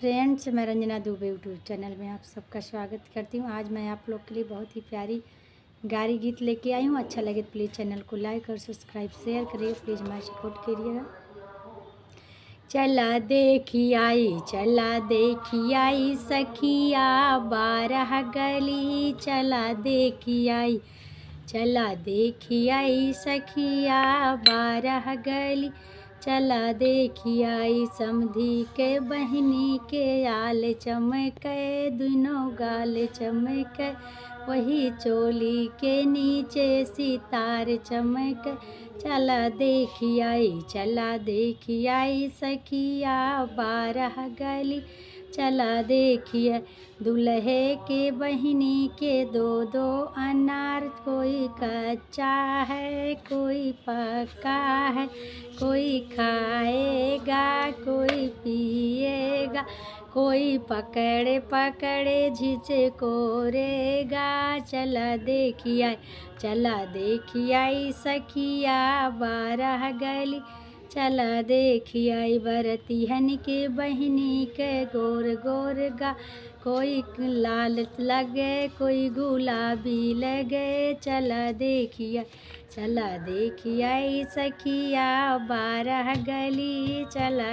Friends, मैं Ranjana Dubey YouTube channel में आप सबका स्वागत करती हूँ। आज मैं आप लोग के लिए बहुत ही प्यारी गारी गीत लेके आई हूँ। अच्छा लगे तो प्लीज़ चैनल को लाइक और सब्सक्राइब शेयर करिए। प्लीज़ हमारा सपोर्ट करिएगा। चला देखी आई सखिया 12 गली। चला देखी आई सखिया 12 गली। चला देखी आई समधी के बहनी के आल चमके, दुनों गाल चमके। वही चोली के नीचे सितार चमके। चला देखी आई सखिया 12 गली। चला देखिए दूल्हे के बहिनी के दो अनार। कोई कच्चा है कोई पका है, कोई खाएगा कोई पिएगा, कोई पकड़े पकड़े झिझकोरेगा। चला देखी आई सखिया 12 गली। चला देखी आई बरतिहन के बहिनी के गोर गोर गा। कोई लाल लगे कोई गुलाबी लगे। चला देखी आई सखिया 12 गली। चला